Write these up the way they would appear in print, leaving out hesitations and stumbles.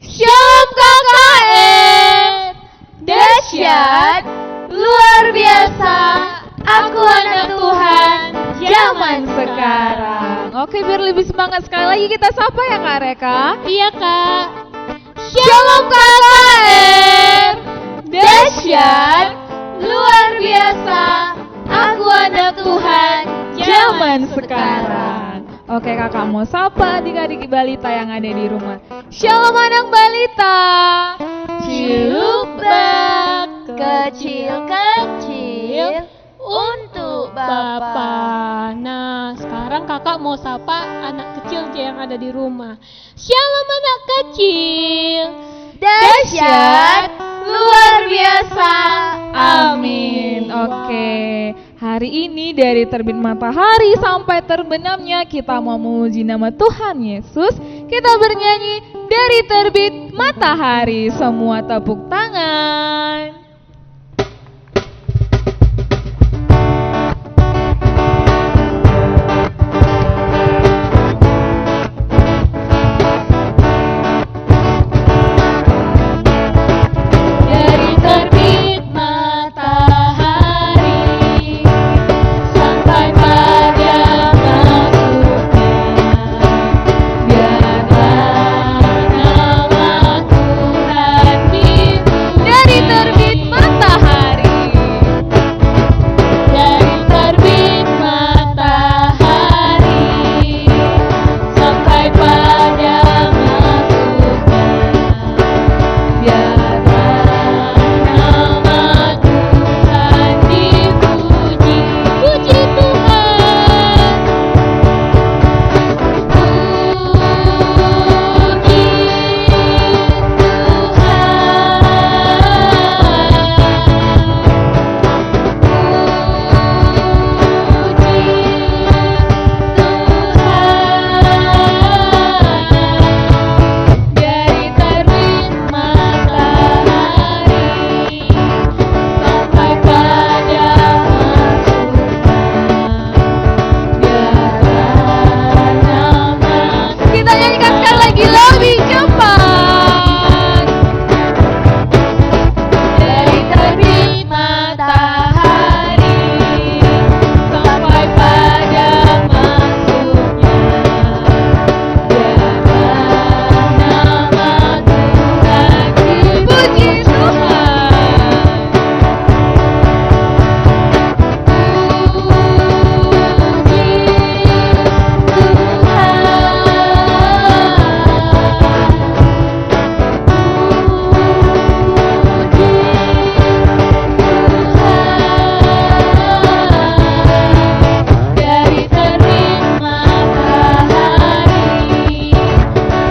Shalom KKN, dahsyat, luar biasa, aku anak Tuhan, zaman sekarang. Oke, biar lebih semangat sekali lagi kita sapa ya Kak Reka. Iya Kak. Shalom KKN, dahsyat, luar biasa, aku anak Tuhan, zaman sekarang. Oke, kakak mau sapa adik-adik balita yang ada di rumah. Shalom anak balita. Cilubak kecil-kecil untuk Bapak. Nah, sekarang kakak mau sapa anak kecil yang ada di rumah. Shalom anak kecil. Dahsyat, luar biasa, Amin. Oke, hari ini dari terbit matahari sampai terbenamnya kita mau memuji nama Tuhan Yesus. Kita bernyanyi dari terbit matahari. Semua tepuk tangan. dari terbit matahari sampai pada masuknya, biarlah nama Tuhan dipuji. Dari terbit matahari. Dari terbit matahari sampai pada masuknya, biarlah nama Tuhan dipuji. Puji Tuhan, puji dari terbit matahari sampai pada masuknya, biarlah nama. Kita nyanyikan sekali lagi lebih cepat. Dari terbit matahari sampai pada masuknya, biarlah nama Tuhan dipuji. Dari terbit matahari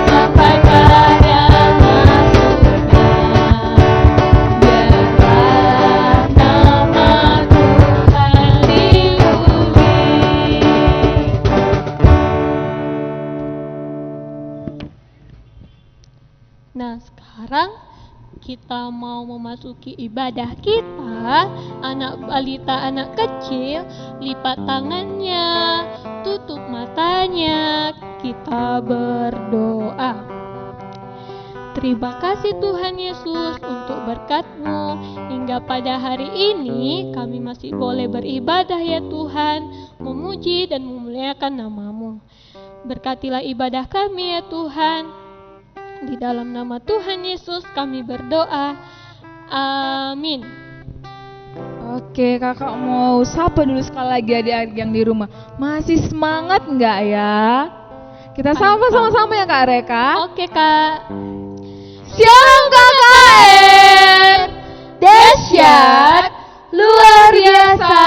sampai pada masuknya, biarlah nama Tuhan dipuji. Nah, sekarang kita mau memasuki ibadah kita. Anak balita, anak kecil, lipat tangannya, tutup matanya, kita berdoa. Terima kasih Tuhan Yesus untuk berkat-Mu. Hingga pada hari ini kami masih boleh beribadah ya Tuhan, memuji dan memuliakan nama-Mu. Berkatilah ibadah kami ya Tuhan. Di dalam nama Tuhan Yesus kami berdoa. Amin. Oke, kakak mau sapa dulu sekali lagi adik-adik yang di rumah. Masih semangat nggak ya? Kita sapa sama-sama ya Kak Reka. Oke Kak. Shalom KKN, dahsyat, luar biasa,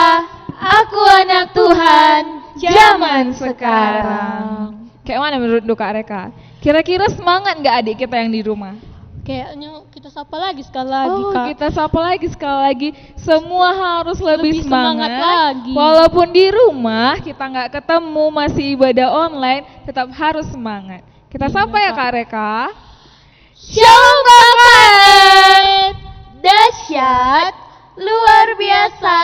aku anak Tuhan, zaman sekarang. Kayak mana menurut Kak Reka? Kira-kira semangat nggak adik kita yang di rumah? Kayaknya kita sapa lagi sekali lagi Oh, Kak. kita sapa lagi sekali lagi. Semua harus lebih semangat lagi. Walaupun di rumah kita nggak ketemu, masih ibadah online, tetap harus semangat. Kita Iya, sapa ya Kak. Kak Reka. Shalom KKN, dahsyat, luar biasa,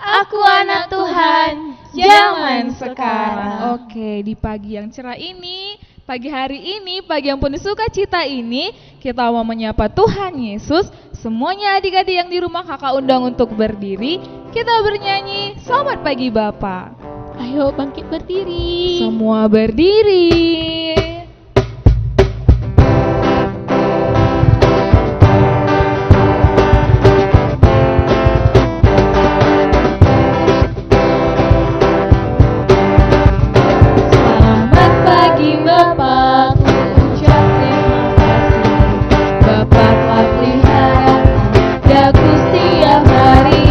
aku anak Tuhan zaman sekarang. Oke, di pagi yang cerah ini, pagi hari ini, pagi yang penuh sukacita ini, kita mau menyapa Tuhan Yesus. Semuanya adik-adik yang di rumah kakak undang untuk berdiri. Kita bernyanyi, selamat pagi Bapak. Ayo bangkit berdiri. Semua berdiri. Selamat pagi Bapak, ku ucap terima kasih. Bapak telah pelihara daku setiap hari.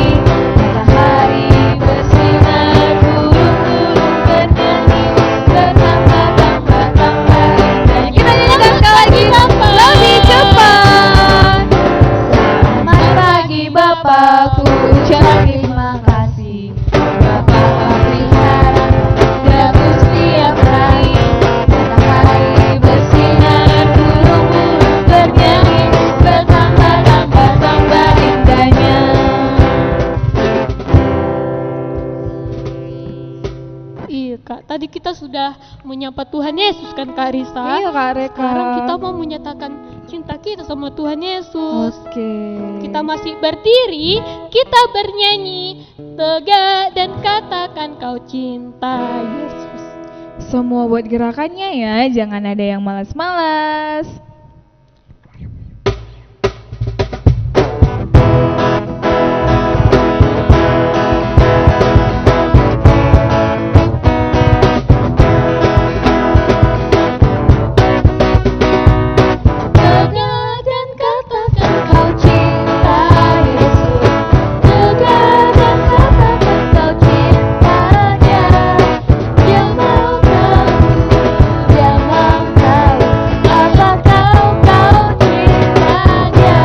Matahari bersinar, burung-burung bernyanyi, bertambah-tambah indahnya. Kita nyanyikan sekali lagi, lebih cepat. Selamat pagi Bapak, ku ucap terima kasih. Bapak telah pelihara daku setiap hari. Matahari bersinar, burung-burung bernyanyi, bertambah-tambah indahnya. Iya Kak, tadi kita sudah menyapa Tuhan Yesus kan Kak Risa? Iya Kak Reka. Sekarang kita mau menyatakan cinta kita sama Tuhan Yesus. Oke. Kita masih berdiri, kita bernyanyi, tegak dan katakan kau cinta Yesus. Semua buat gerakannya ya, jangan ada yang malas-malas. Tegak dan katakan kau cinta Yesus. Tegak dan katakan kau cinta Dia. Dia mau tahu, dia mau tahu apakah kau cinta Dia.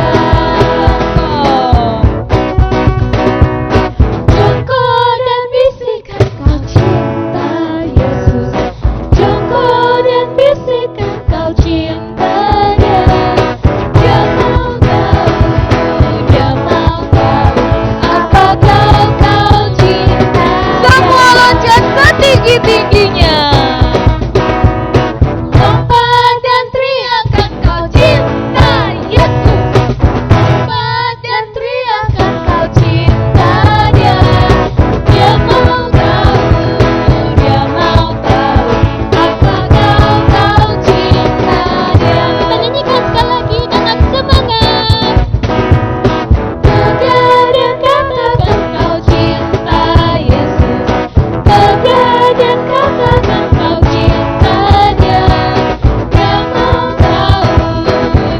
Jongkok dan bisikan kau cinta Yesus. Jongkok dan bisikan kau cinta Dia. Dia mau tahu apakah kau cinta Dia. Semua loncat setinggi-tingginya. Lompat dan teriakan kau cinta Yesus. Lompat dan teriakan kau cinta Dia. Dia mau tahu apakah kau cinta Dia. Kita nyanyikan sekali lagi dengan semangat. Tegak dan katakan kau cinta Yesus. Tegak dan katakan kau cinta Dia.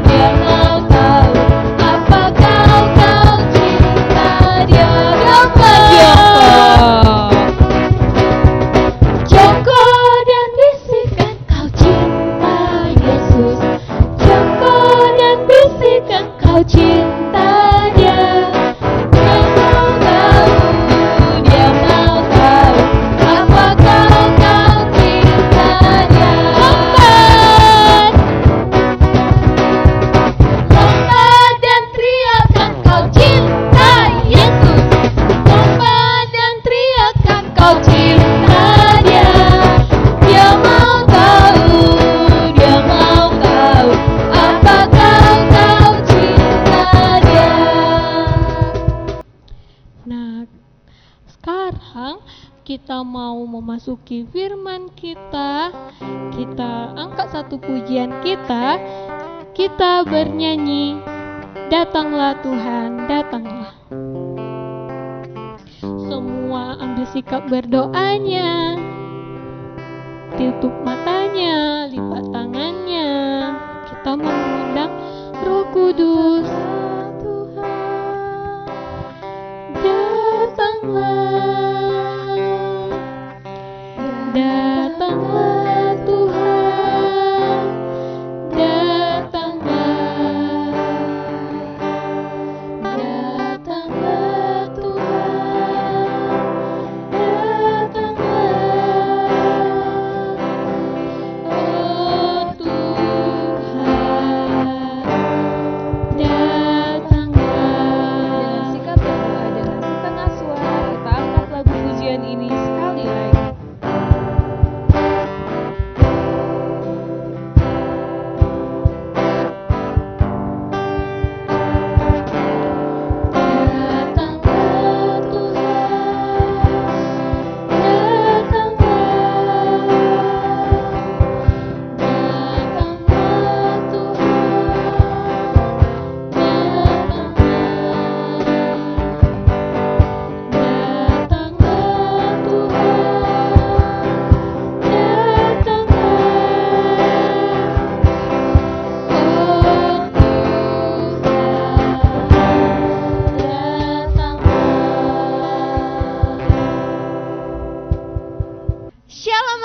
Dia mau tahu apakah kau cinta Dia. Jongkok dan bisikan kau cinta Yesus. Jongkok dan bisikan kau cinta Dia. Dia mau tahu apakah kau cinta Dia. Lompat dan teriakan kau cinta Yesus. Lompat dan teriakan kau cinta Dia. Dia mau tahu apakah kau cinta Dia. Nah, sekarang kita mau memasuki firman kita. Kita angkat satu pujian kita. Kita bernyanyi, datanglah Tuhan, datanglah. Semua ambil sikap berdoanya. Tutup matanya, lipat tangannya. Kita mengundang Roh Kudus. Datanglah, datanglah Tuhan, datanglah, datanglah Tuhan, datanglah, oh Tuhan, datanglah.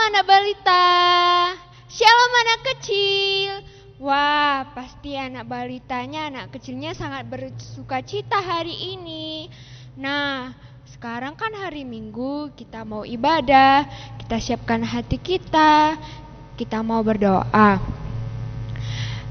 anak balita. Shalom anak kecil. Wah, pasti anak balitanya, anak kecilnya sangat bersukacita hari ini. Nah, sekarang kan hari Minggu, kita mau ibadah, kita siapkan hati kita mau berdoa.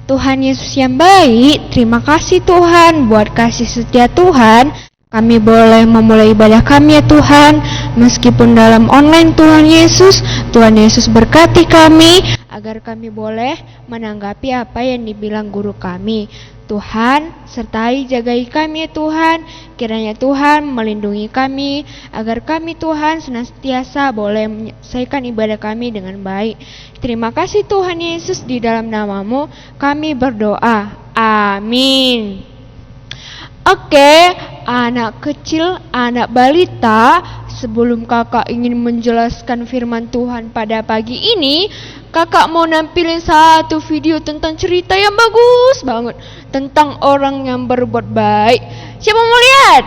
Tuhan Yesus yang baik, terima kasih Tuhan buat kasih setia Tuhan. Kami boleh memulai ibadah kami ya Tuhan, meskipun dalam online Tuhan Yesus berkati kami, agar kami boleh menanggapi apa yang dibilang guru kami. Tuhan, sertai jagai kami ya Tuhan, kiranya Tuhan melindungi kami, agar kami Tuhan senantiasa boleh menyelesaikan ibadah kami dengan baik. Terima kasih Tuhan Yesus, di dalam nama-Mu kami berdoa. Amin. Oke, anak kecil, anak balita, sebelum kakak ingin menjelaskan firman Tuhan pada pagi ini, kakak mau nampilin satu video tentang cerita yang bagus banget, tentang orang yang berbuat baik. Siapa mau lihat?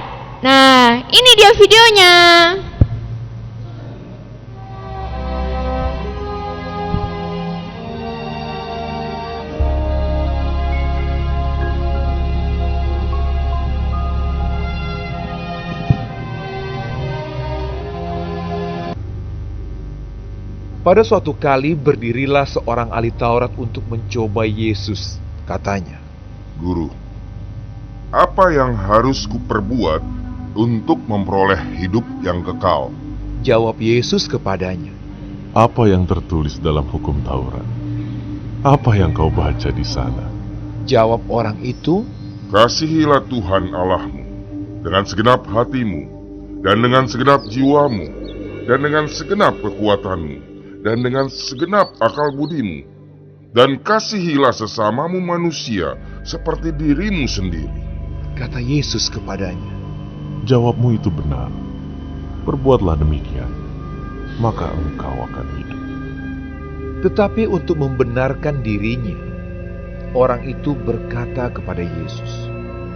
Nah, ini dia videonya. Pada suatu kali berdirilah seorang ahli Taurat untuk mencoba Yesus. Katanya, Guru, apa yang harus kuperbuat untuk memperoleh hidup yang kekal? jawab Yesus kepadanya, Apa yang tertulis dalam hukum Taurat? Apa yang kau baca di sana? jawab orang itu, Kasihilah Tuhan Allahmu dengan segenap hatimu, dan dengan segenap jiwamu, dan dengan segenap kekuatanmu, dan dengan segenap akal budimu, dan kasihilah sesamamu manusia seperti dirimu sendiri. kata Yesus kepadanya. Jawabmu itu benar. Perbuatlah demikian, maka engkau akan hidup. Tetapi untuk membenarkan dirinya, orang itu berkata kepada Yesus,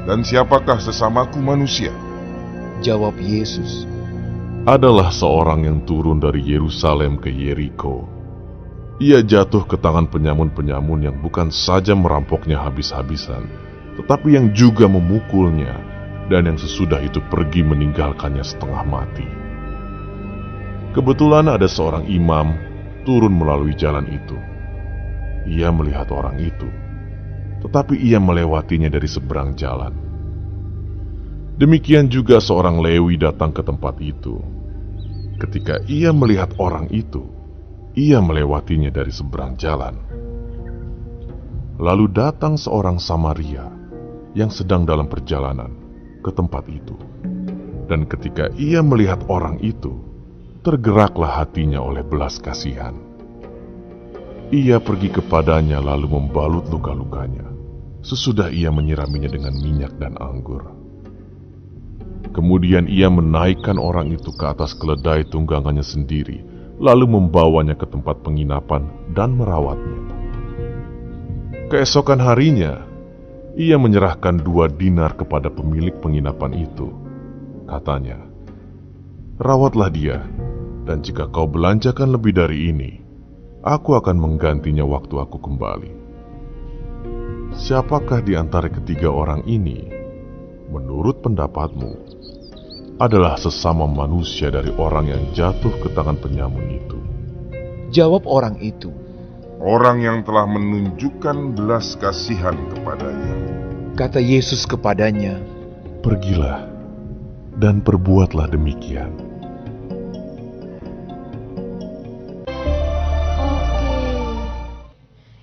Dan siapakah sesamaku manusia? jawab Yesus, Adalah seorang yang turun dari Yerusalem ke Yeriko. Ia jatuh ke tangan penyamun-penyamun yang bukan saja merampoknya habis-habisan, tetapi yang juga memukulnya, dan yang sesudah itu pergi meninggalkannya setengah mati. Kebetulan ada seorang imam turun melalui jalan itu. Ia melihat orang itu, tetapi ia melewatinya dari seberang jalan. Demikian juga seorang Lewi datang ke tempat itu. Ketika ia melihat orang itu, ia melewatinya dari seberang jalan. Lalu datang seorang Samaria yang sedang dalam perjalanan ke tempat itu. Dan ketika ia melihat orang itu, tergeraklah hatinya oleh belas kasihan. Ia pergi kepadanya lalu membalut luka-lukanya. Sesudah ia menyiraminya dengan minyak dan anggur. Kemudian ia menaikkan orang itu ke atas keledai tunggangannya sendiri, lalu membawanya ke tempat penginapan dan merawatnya. Keesokan harinya, ia menyerahkan 2 dinar kepada pemilik penginapan itu. Katanya, Rawatlah dia, dan jika kau belanjakan lebih dari ini, aku akan menggantinya waktu aku kembali. Siapakah di antara ketiga orang ini, menurut pendapatmu, adalah sesama manusia dari orang yang jatuh ke tangan penyamun itu? Jawab orang itu, Orang yang telah menunjukkan belas kasihan kepadanya. kata Yesus kepadanya, Pergilah dan perbuatlah demikian.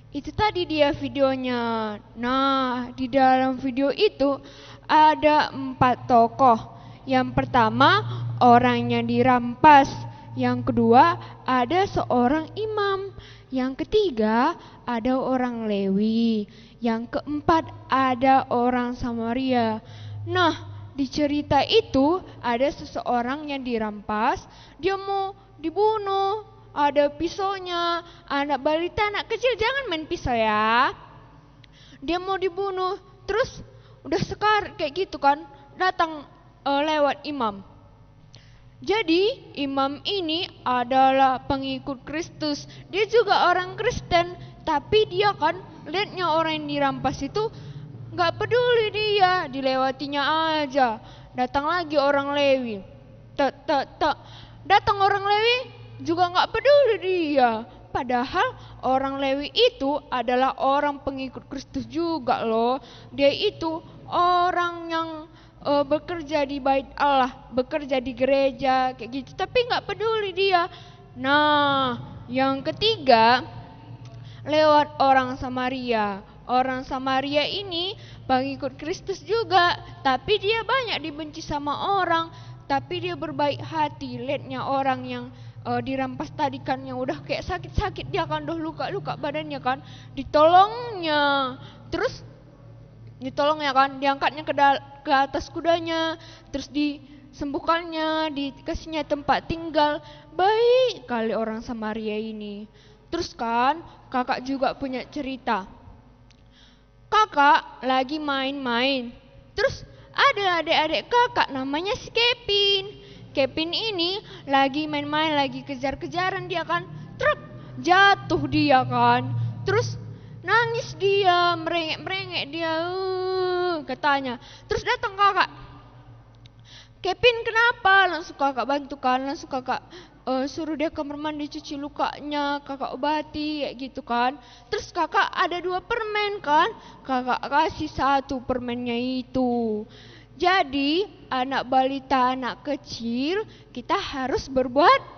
Oke, itu tadi dia videonya. Nah, di dalam video itu ada 4 tokoh. Yang pertama, orang yang dirampas. Yang kedua, ada seorang imam. Yang ketiga, ada orang Lewi. Yang keempat, ada orang Samaria. Nah, di cerita itu ada seseorang yang dirampas, dia mau dibunuh, ada pisaunya. Anak balita, anak kecil jangan main pisau ya. Dia mau dibunuh, terus udah sekar kayak gitu kan, datang lewat imam. Jadi imam ini adalah pengikut Kristus. Dia juga orang Kristen, tapi dia kan lihatnya orang yang dirampas itu gak peduli dia, dilewatinya aja. Datang lagi orang Lewi, datang orang Lewi juga gak peduli dia. Padahal orang Lewi itu adalah orang pengikut Kristus juga loh. Dia itu orang yang bekerja di bait Allah, bekerja di gereja kayak gitu, tapi gak peduli dia. Nah, yang ketiga lewat orang Samaria. Orang Samaria ini pengikut Kristus juga, tapi dia banyak dibenci sama orang, tapi dia berbaik hati. Lihatnya orang yang dirampas tadi kan, yang udah kayak sakit-sakit, dia kan udah luka-luka badannya kan, ditolongnya. Terus ditolongnya kan, diangkatnya ke atas kudanya, terus disembuhkannya, dikasihnya tempat tinggal. Baik kali orang Samaria ini. Terus kan kakak juga punya cerita. Kakak lagi main-main, terus ada adik-adik kakak namanya si Kevin. Kevin ini lagi main-main, lagi kejar-kejaran, dia kan truk jatuh dia kan. Terus nangis dia, merengek-merengek dia, katanya. Terus datang kakak, Kevin kenapa? Langsung kakak bantu kan, langsung kakak suruh dia kamar mandi, cuci lukanya, kakak obati kayak gitu kan. Terus kakak ada 2 permen kan, kakak kasih 1 permennya itu. Jadi anak balita, anak kecil, kita harus berbuat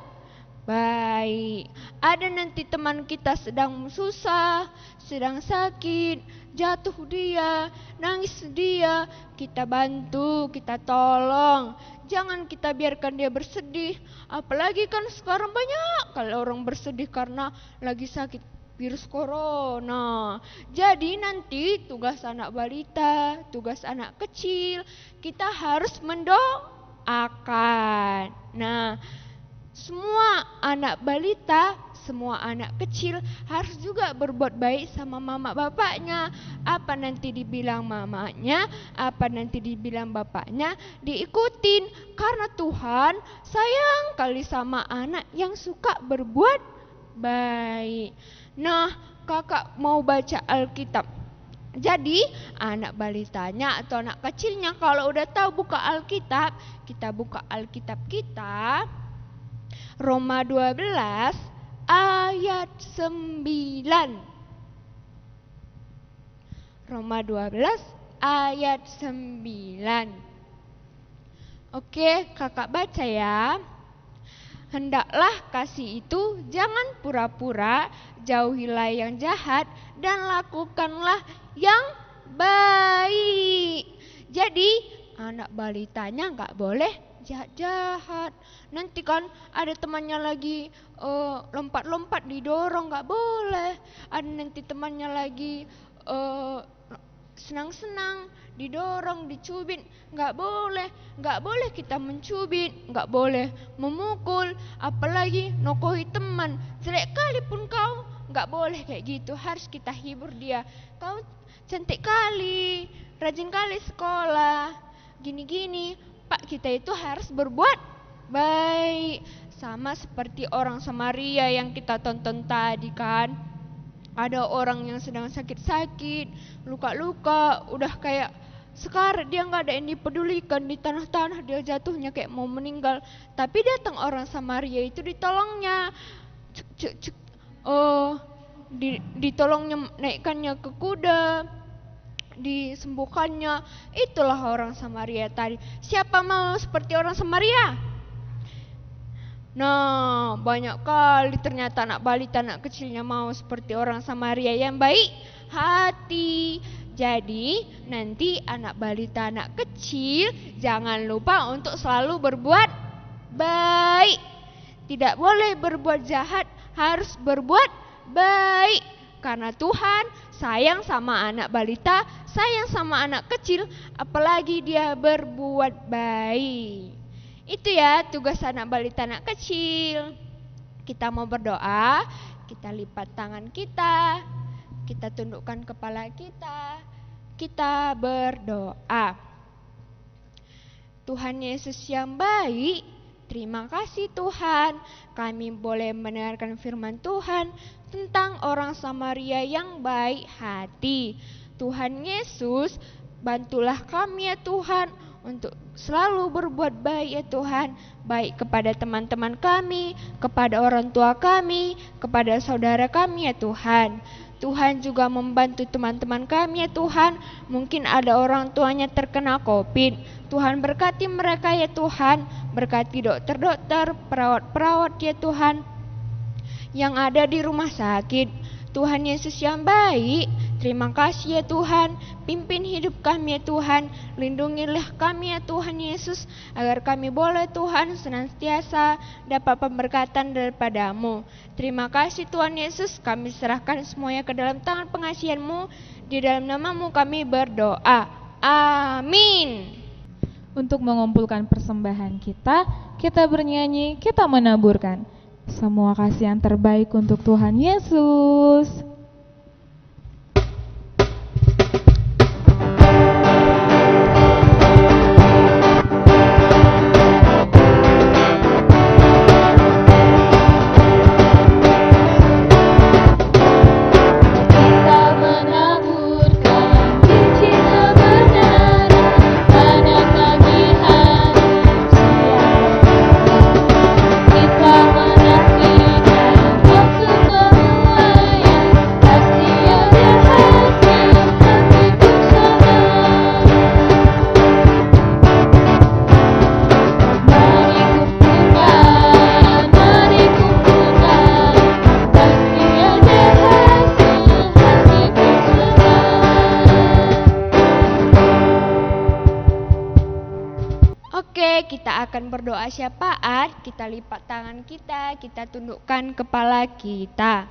baik. Ada nanti teman kita sedang susah, sedang sakit, jatuh dia, nangis dia, kita bantu, kita tolong. Jangan kita biarkan dia bersedih. Apalagi kan sekarang banyak kalau orang bersedih karena lagi sakit virus corona. Jadi nanti tugas anak balita, tugas anak kecil, kita harus mendoakan. Nah, semua anak balita, semua anak kecil harus juga berbuat baik sama mama bapaknya. Apa nanti dibilang mamanya, apa nanti dibilang bapaknya, diikutin. Karena Tuhan sayang kali sama anak yang suka berbuat baik. Nah, kakak mau baca Alkitab. Jadi anak balitanya atau anak kecilnya kalau udah tahu buka Alkitab, kita buka Alkitab kita, Roma 12 ayat 9. Roma 12 ayat 9. Oke, kakak baca ya. Hendaklah kasih itu jangan pura-pura, jauhilah yang jahat dan lakukanlah yang baik. Jadi anak balitanya gak boleh jahat-jahat. Nanti kan ada temannya lagi lompat-lompat, didorong, gak boleh. Ada nanti temannya lagi senang-senang, didorong, dicubit, gak boleh. Gak boleh kita mencubit, gak boleh memukul, apalagi nokohi teman. Jelek kali pun kau, gak boleh kayak gitu. Harus kita hibur dia. Kau cantik kali, rajin kali sekolah, gini-gini. Pak, kita itu harus berbuat baik. Sama seperti orang Samaria yang kita tonton tadi kan. Ada orang yang sedang sakit-sakit, luka-luka, udah kayak sekarat, dia gak ada yang dipedulikan, di tanah-tanah dia jatuhnya kayak mau meninggal. Tapi datang orang Samaria itu, ditolongnya, ditolongnya, naikkannya ke kuda, disembuhkannya. Itulah orang Samaria tadi. Siapa mau seperti orang Samaria? Nah, banyak kali ternyata anak balita, anak kecilnya mau seperti orang Samaria yang baik hati. Jadi nanti anak balita, anak kecil jangan lupa untuk selalu berbuat baik. Tidak boleh berbuat jahat, harus berbuat baik. Karena Tuhan sayang sama anak balita, sayang sama anak kecil, apalagi dia berbuat baik. Itu ya tugas anak balita, anak kecil. Kita mau berdoa, kita lipat tangan kita tundukkan kepala kita berdoa. Tuhan Yesus yang baik, Terima kasih Tuhan, kami boleh mendengarkan firman Tuhan tentang orang Samaria yang baik hati. Tuhan Yesus, bantulah kami ya Tuhan untuk selalu berbuat baik ya Tuhan, baik kepada teman-teman kami, kepada orang tua kami, kepada saudara kami ya Tuhan. Tuhan juga membantu teman-teman kami ya Tuhan, mungkin ada orang tuanya terkena COVID. Tuhan berkati mereka ya Tuhan, berkati dokter-dokter, perawat-perawat ya Tuhan yang ada di rumah sakit. Tuhan Yesus yang baik, terima kasih ya Tuhan, pimpin hidup kami ya Tuhan, lindungilah kami ya Tuhan Yesus, agar kami boleh Tuhan senantiasa dapat pemberkatan daripada-Mu. Terima kasih Tuhan Yesus, kami serahkan semuanya ke dalam tangan pengasihan-Mu, di dalam nama-Mu kami berdoa, amin. Untuk mengumpulkan persembahan kita bernyanyi, kita menaburkan. Semua kasih yang terbaik untuk Tuhan Yesus. Kita akan berdoa syafaat, kita lipat tangan kita tundukkan kepala kita.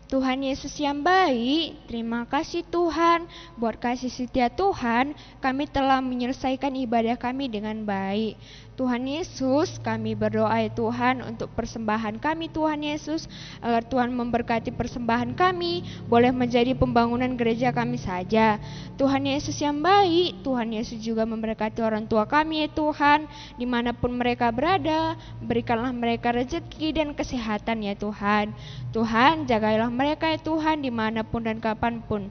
Tuhan Yesus yang baik, terima kasih Tuhan, buat kasih setia Tuhan, kami telah menyelesaikan ibadah kami dengan baik. Tuhan Yesus, kami berdoa ya Tuhan untuk persembahan kami Tuhan Yesus, agar Tuhan memberkati persembahan kami, boleh menjadi pembangunan gereja kami saja. Tuhan Yesus yang baik, Tuhan Yesus juga memberkati orang tua kami ya Tuhan, dimanapun mereka berada, berikanlah mereka rezeki dan kesehatan ya Tuhan. Tuhan, jagailah mereka ya Tuhan, dimanapun dan kapanpun.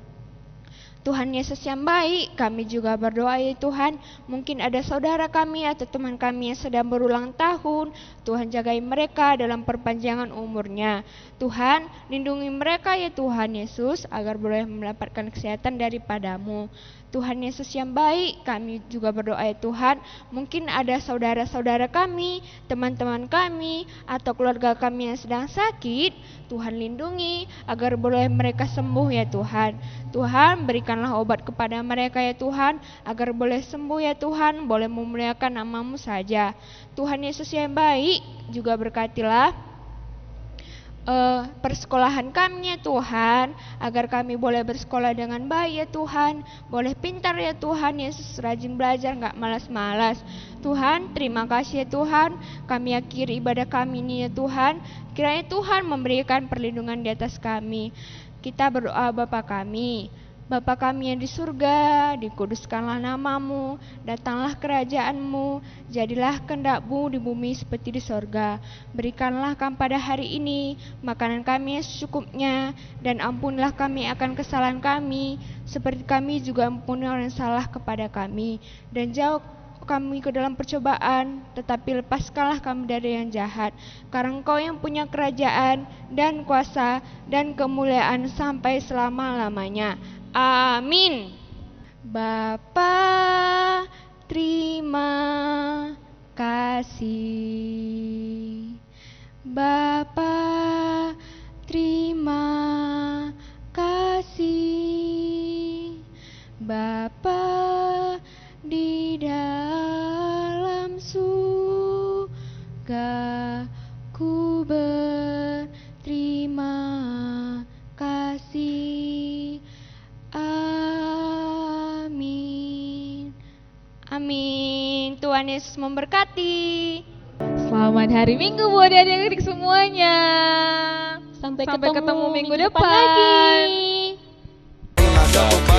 Tuhan Yesus yang baik, kami juga berdoa ya Tuhan, mungkin ada saudara kami atau teman kami yang sedang berulang tahun, Tuhan jagai mereka dalam perpanjangan umurnya. Tuhan, lindungi mereka ya Tuhan Yesus, agar boleh mendapatkan kesehatan daripada-Mu. Tuhan Yesus yang baik, kami juga berdoa ya Tuhan, mungkin ada saudara-saudara kami, teman-teman kami, atau keluarga kami yang sedang sakit, Tuhan lindungi agar boleh mereka sembuh ya Tuhan. Tuhan, berikanlah obat kepada mereka ya Tuhan, agar boleh sembuh ya Tuhan, boleh memuliakan nama-Mu saja. Tuhan Yesus yang baik, juga berkatilah persekolahan kami ya Tuhan, agar kami boleh bersekolah dengan baik ya Tuhan, boleh pintar ya Tuhan Yesus, rajin belajar, gak malas-malas. Tuhan, terima kasih ya Tuhan, kami akhiri ibadah kami ini ya Tuhan, kiranya Tuhan memberikan perlindungan di atas kami. Kita berdoa Bapa kami yang di surga, dikuduskanlah nama-Mu, datanglah kerajaan-Mu, jadilah kehendak-Mu di bumi seperti di sorga. Berikanlah kami pada hari ini makanan kami yang secukupnya, dan ampunilah kami akan kesalahan kami, seperti kami juga ampuni orang yang salah kepada kami. Dan jauh kami ke dalam percobaan, tetapi lepaskanlah kami dari yang jahat. Karena Engkau yang punya kerajaan dan kuasa dan kemuliaan sampai selama-lamanya. Amin. Bapa, terima kasih. Bapa, terima kasih. Bapa di dalam surga, ku berterima kasih. Amin. Amin. Tuhan Yesus memberkati. Selamat hari Minggu buat adik-adik semuanya. Sampai ketemu ketemu minggu depan depan. lagi.